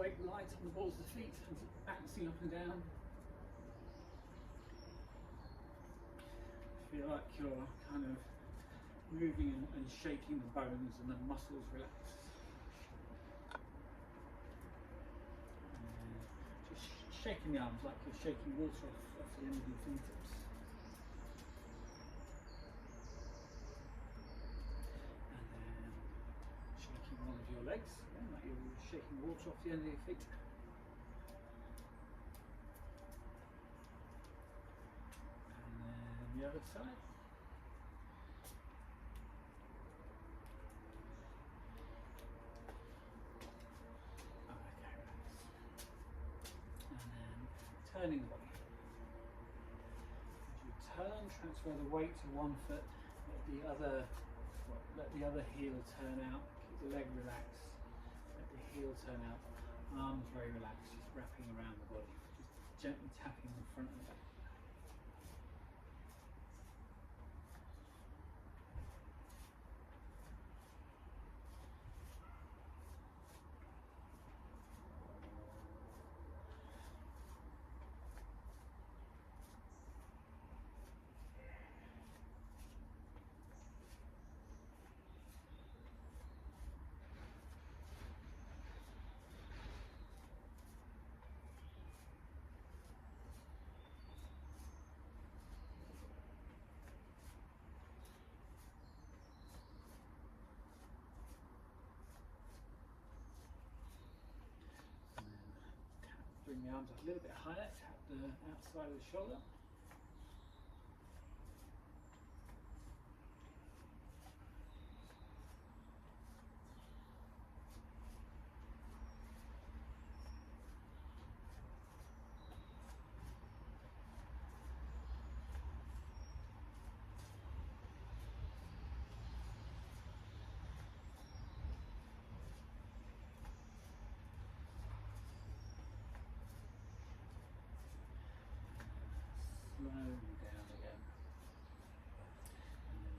weight light on the balls of the feet and bouncing up and down. Feel like you're kind of moving and shaking the bones and the muscles relax. And just shaking the arms like you're shaking water off the end of your fingertips. And then shaking one of your legs, like you're shaking water off the end of your feet. The other side. Okay, and then turning the body. As you turn, transfer the weight to one foot. Let the other heel turn out. Keep the leg relaxed. Let the heel turn out. Arms very relaxed, just wrapping around the body. Just gently tapping the front and the back. Bring the arms up a little bit higher, tap the outside of the shoulder. Slowly down again, and then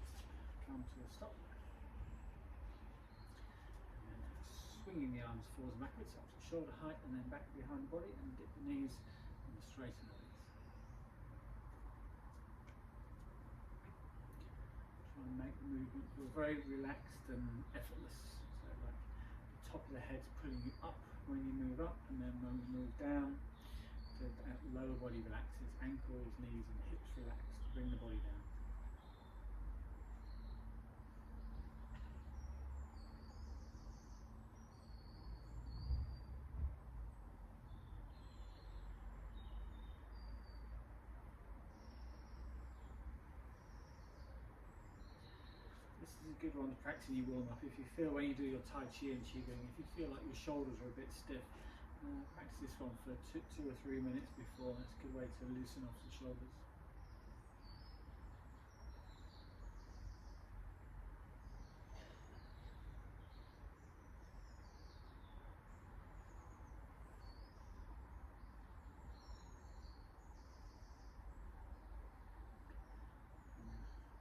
come to a stop, and then swinging the arms forwards and backwards up to shoulder height and then back behind the body, and dip the knees and straighten the legs. Try and make the movement feel very relaxed and effortless, so like the top of the head's pulling you up when you move up, and then when we move down, the lower body relaxes, ankles, knees and hips relax to bring the body down. This is a good one to practice in your warm-up. If you feel when you do your Tai Chi and Qigong, if you feel like your shoulders are a bit stiff, practice this one for 2 or 3 minutes before. That's a good way to loosen off the shoulders.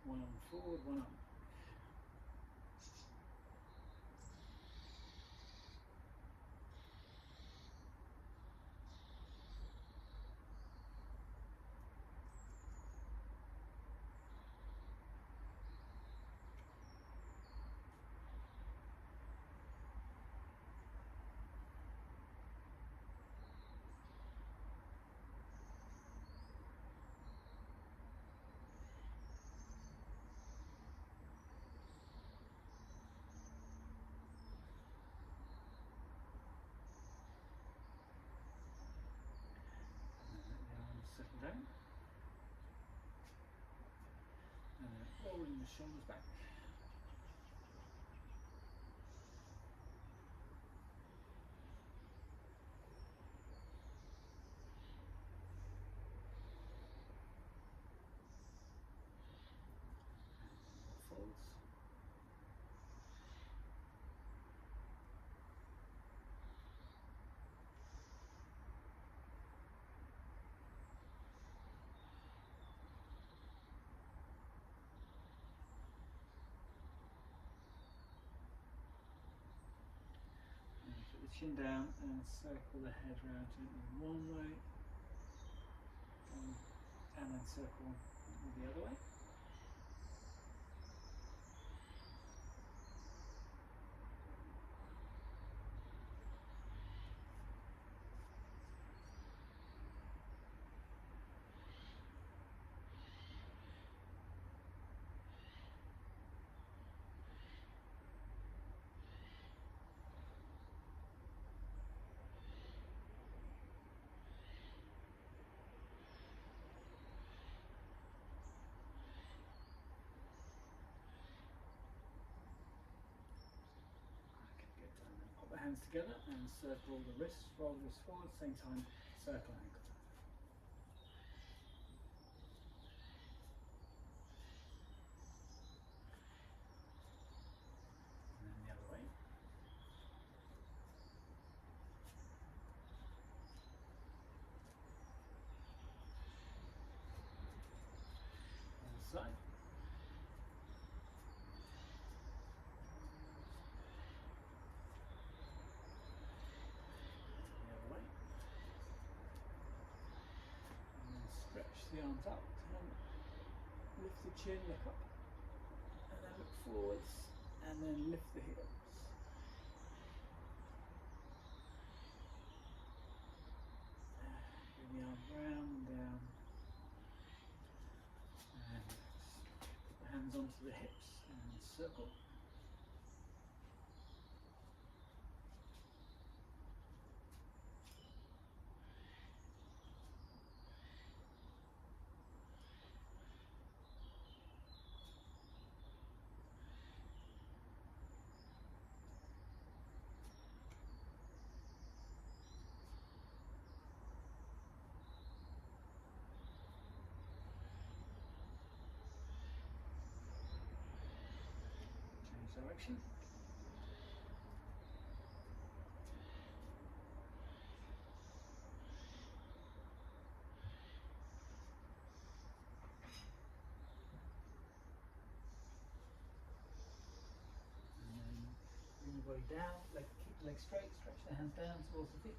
One arm forward, one arm. Settle down, and then rolling the shoulders back. Folds. chin down and circle the head round gently one way, and then circle the other way. Put the hands together and circle the wrists, roll the wrists forward, same time circle ankles. And then the other way. Other side. The arms up, lift the chin, look up, and then look forwards, and then lift the hips. Bring the arms round and down, and put the hands onto the hips and circle. Direction. And then bring the body down, keep the legs straight, stretch the hands down towards the feet.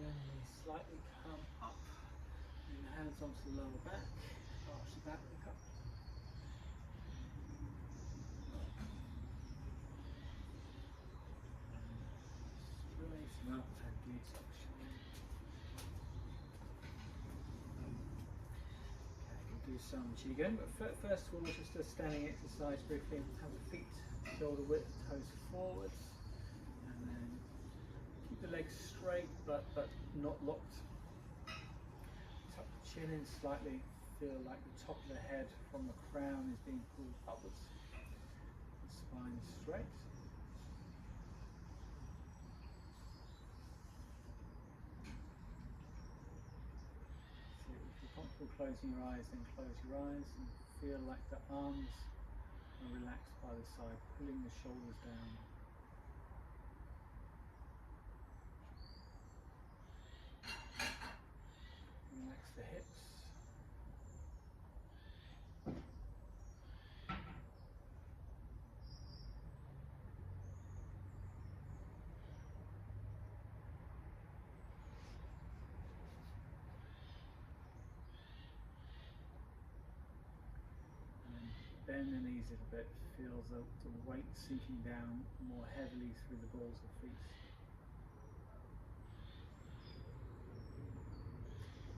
Then we slightly come up, bring the hands onto the lower back, arch the back, look up. Straighten up and detoxion. Okay, I can do some Qigong, but first of all, just a standing exercise briefly. Have the feet shoulder width, toes forwards, and then keep the legs straight but not locked. Tuck the chin in slightly, feel like the top of the head from the crown is being pulled upwards. The spine is straight. So if you're comfortable closing your eyes, then close your eyes and feel like the arms are relaxed by the side, pulling the shoulders down. Relax the hips. Bend the knees a little bit, feel the weight sinking down more heavily through the balls of feet.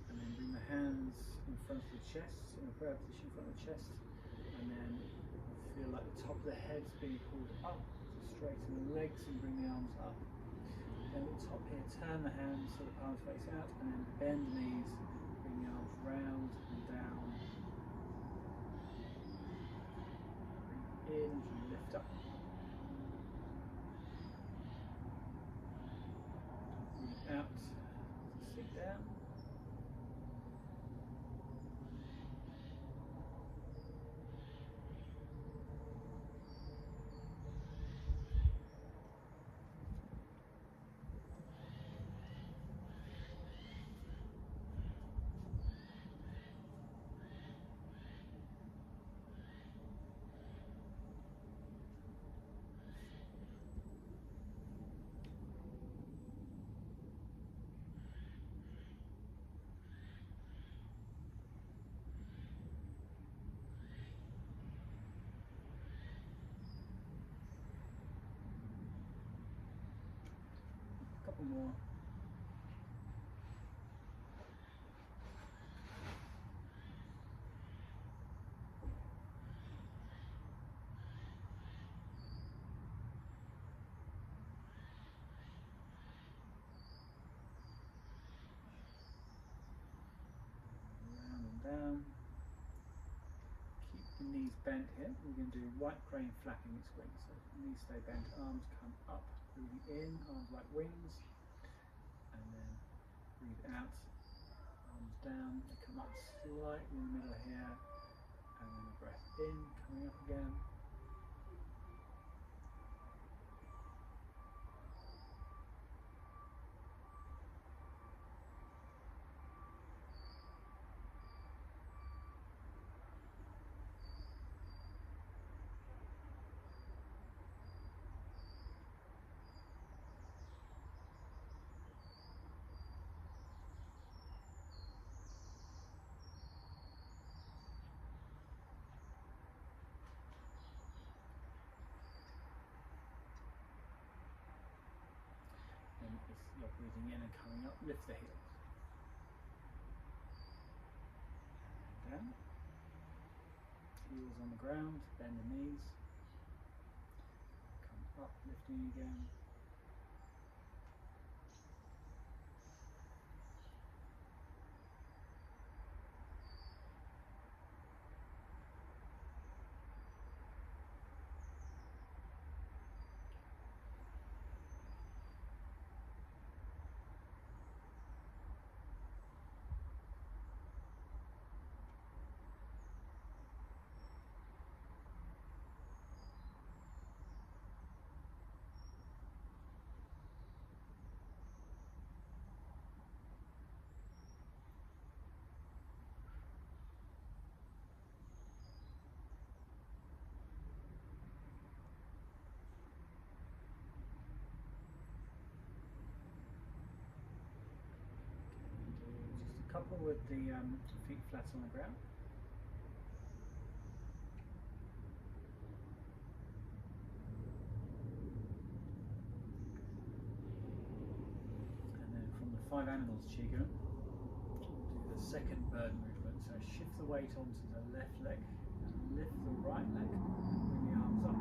And then bring the hands in front of the chest, in a prayer position in front of the chest, and then feel like the top of the head's being pulled up, so straighten the legs and bring the arms up. Then at the top here, turn the hands so the palms face out, and then bend the knees, bring the arms round and down. In, lift up. Breathe out, sit down. couple more. Round and down. Keep the knees bent here. We're going to do white crane flapping its wings. So knees stay bent, arms come up, breathing in, arms like wings, and then breathe out, arms down, they come up slightly in the middle here, and then a breath in, coming up again. And as you're breathing in and coming up, lift the heels. And down. Heels on the ground, bend the knees. Come up, lifting again. Couple with the feet flat on the ground. And then from the 5 animals Qigong, we'll do the second bird movement. So shift the weight onto the left leg and lift the right leg and bring the arms up.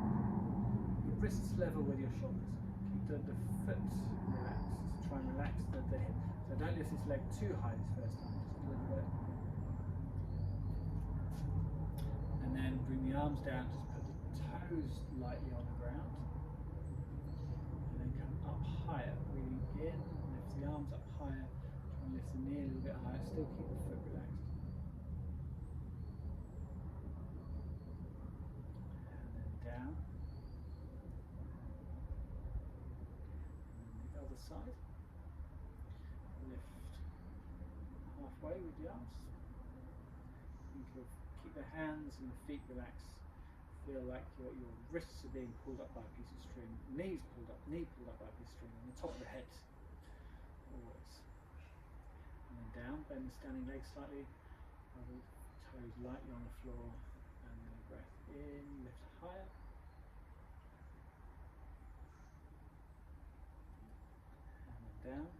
Your wrists level with your shoulders. Keep the foot relaxed. Try and relax the hip. So don't lift this leg too high this first time, just a little bit. And then bring the arms down, just put the toes lightly on the ground. And then come up higher, breathing in, lift the arms up higher, try and lift the knee a little bit higher, still keep the foot relaxed. And then down. And then the other side. Lift halfway with the arms. Think of, keep the hands and the feet relaxed. Feel like your wrists are being pulled up by a piece of string, knee pulled up by a piece of string, and the top of the head always. And then down, bend the standing leg slightly, other toes lightly on the floor, and then a breath in, lift higher. And then down.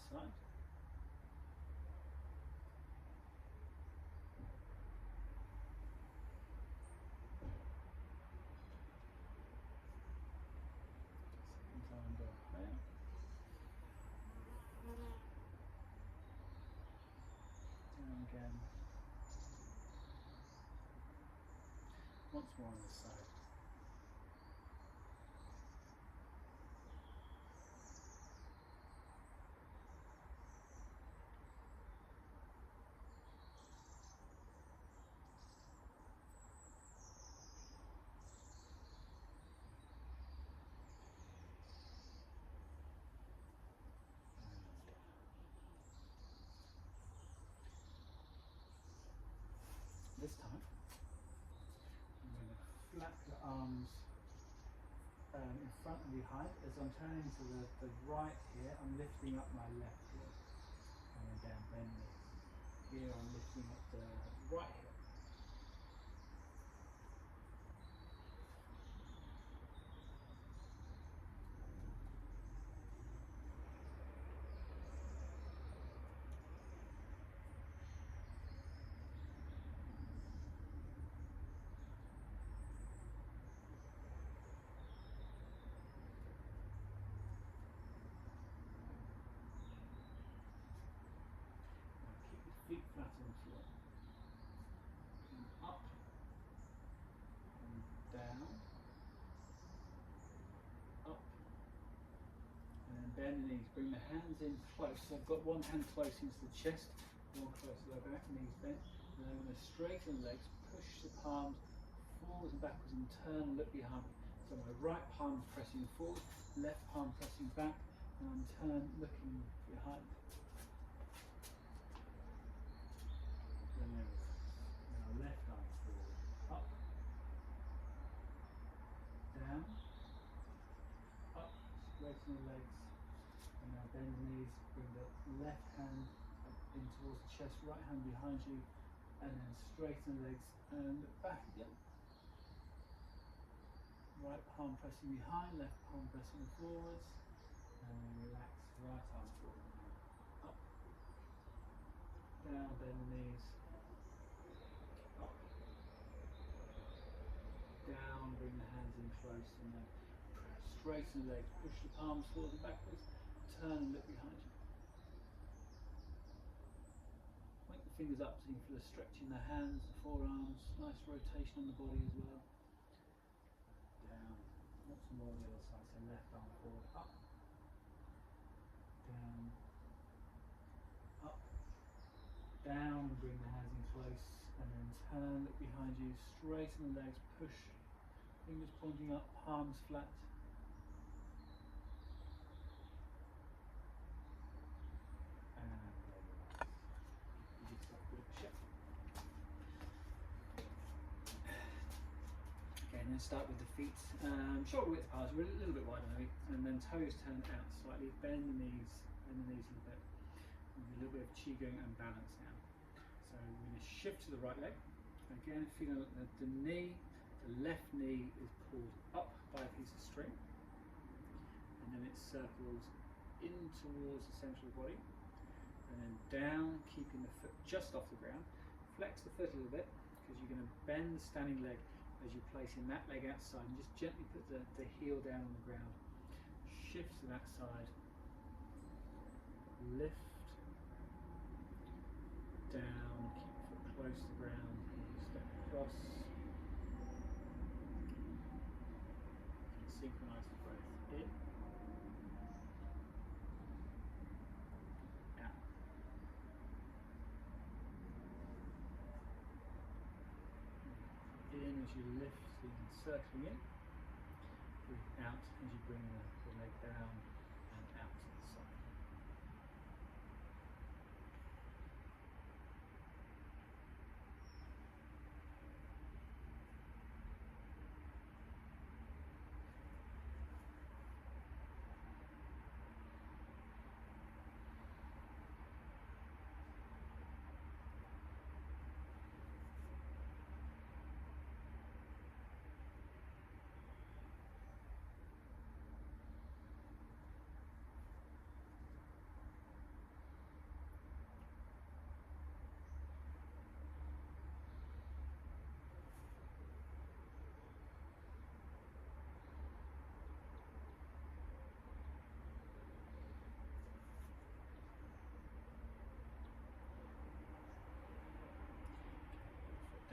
Side. Second time down higher. Down again. Once more on this side. This time, I'm going to flap the arms in front and behind. As I'm turning to the right here, I'm lifting up my left heel. And then down, bend knees. Here I'm lifting up the right heel. bend the knees, bring the hands in close. So I've got one hand close into the chest, one close to the back, knees bent. And then I'm going to straighten the legs, push the palms forwards and backwards and turn and look behind me. So my right palm is pressing forward, left palm pressing back, and I'm turn looking behind me. Now left arm forward, up, down, up, straighten the legs, and now bend the knees, bring the left hand up in towards the chest, right hand behind you, and then straighten the legs and back again. Right palm pressing behind, left palm pressing forwards, and relax, right arm forward now. Up, down, bend the knees, up, down, bring the hands in close, and then straighten the legs, push the palms forward and backwards, turn and look behind you. Wake the fingers up so you can feel a stretch in the hands, the forearms, nice rotation on the body as well. Down, lots more on the other side, so left arm forward, up, down, up, down, bring the hands in close, and then turn, look behind you, straighten the legs, push, fingers pointing up, palms flat. And then start with the feet, shoulder width apart, we're a little bit wider maybe, and then toes turn out slightly, bend the knees a little bit. We'll do a little bit of Qigong and balance now. So we're going to shift to the right leg. Again, feeling that the left knee is pulled up by a piece of string, and then it circles in towards the centre of the body, and then down, keeping the foot just off the ground. Flex the foot a little bit, because you're going to bend the standing leg as you're placing that leg outside, and just gently put the heel down on the ground. Shift to that side, lift, down, keep the foot close to the ground, step across, and synchronise the breath in, out. In as you lift, so you can circling in, breathe out as you bring the leg down and out to the side.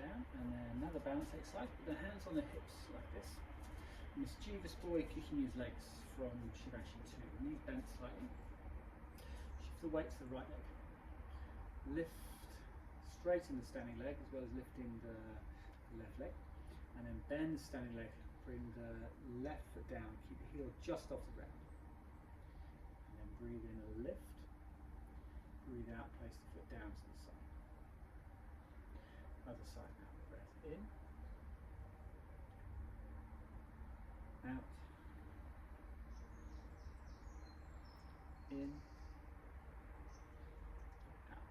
Down, and then another balance exercise. Put the hands on the hips like this. Mischievous boy kicking his legs from Shivashi 2. Knees bent slightly. Shift the weight to the right leg. Lift, straighten the standing leg as well as lifting the left leg. And then bend the standing leg. Bring the left foot down. Keep the heel just off the ground. And then breathe in a lift. Breathe out, place the foot down to the side. Other side now, breath in, out, in, out.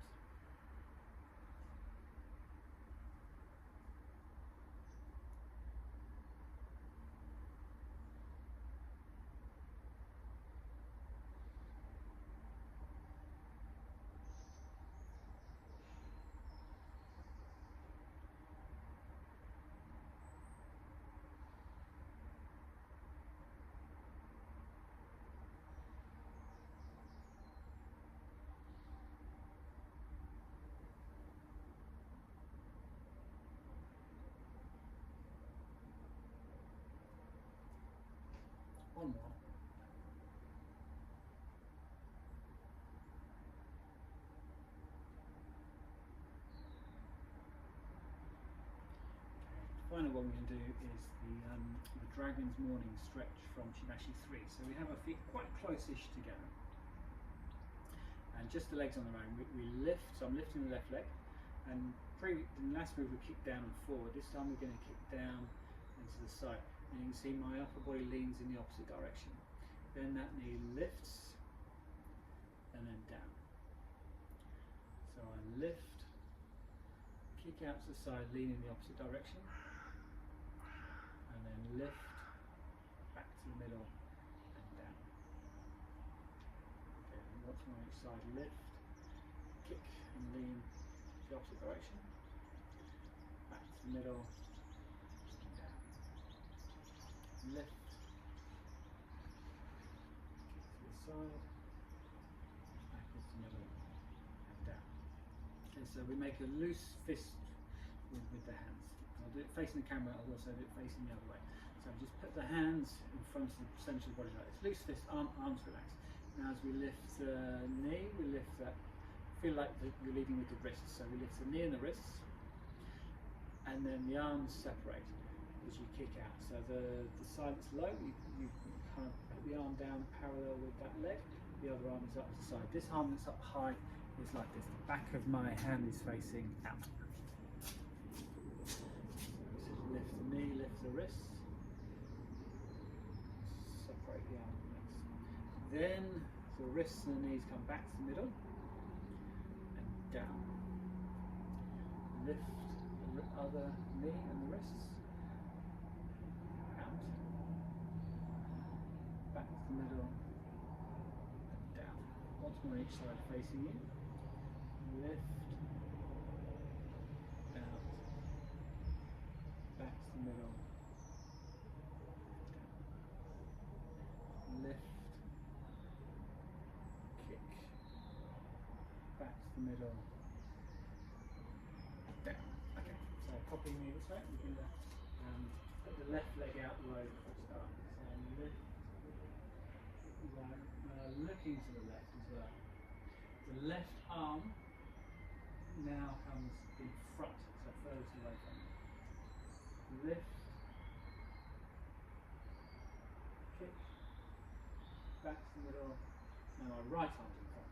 final one we're going to do is the Dragon's Morning stretch from Shivashi 3. So we have our feet quite close-ish together. And just the legs on their own. We lift, so I'm lifting the left leg. And in the last move we kicked down and forward. This time we're going to kick down and to the side. And you can see my upper body leans in the opposite direction. Then that knee lifts and then down. So I lift, kick out to the side, lean in the opposite direction, and then lift, back to the middle, and down. Okay, once more on each side, lift, kick and lean the opposite direction, back to the middle, and down. Lift, kick to the side, backwards to the middle, and down. Okay, so we make a loose fist with the hands. I'll do it facing the camera, I'll also do it facing the other way. So just put the hands in front of the centre of the body like this. Loose fist, arms relaxed. Now as we lift the knee, we lift that, feel like you're leading with the wrists. So we lift the knee and the wrists, and then the arms separate as you kick out. So the side that's low, you kind of put the arm down parallel with that leg, the other arm is up to the side. This arm that's up high is like this. The back of my hand is facing out. Lift the knee, lift the wrists, separate the arm legs. Then the wrists and the knees come back to the middle and down. Lift the other knee and the wrists out, back to the middle and down. Once more each side facing you. Lift, out, back to the middle, down. Lift, kick, back to the middle, down. Okay, so copying me this way, we can put the left leg out the way before we start. So lift, looking to the left as well. The left arm now comes in front, so furthest away from you. Lift, kick, back to the middle, and my right arm's in front.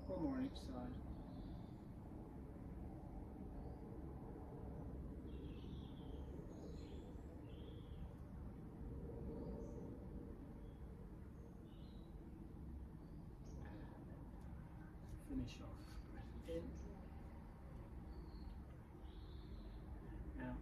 One more on each side. And finish off. Breath in. Out.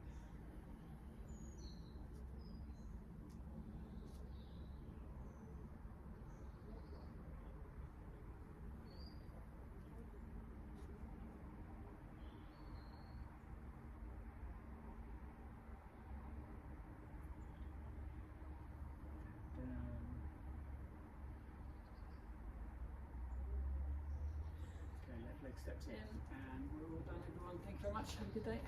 Leg steps in, and we're all done, everyone. Thank you very much. Have a good day.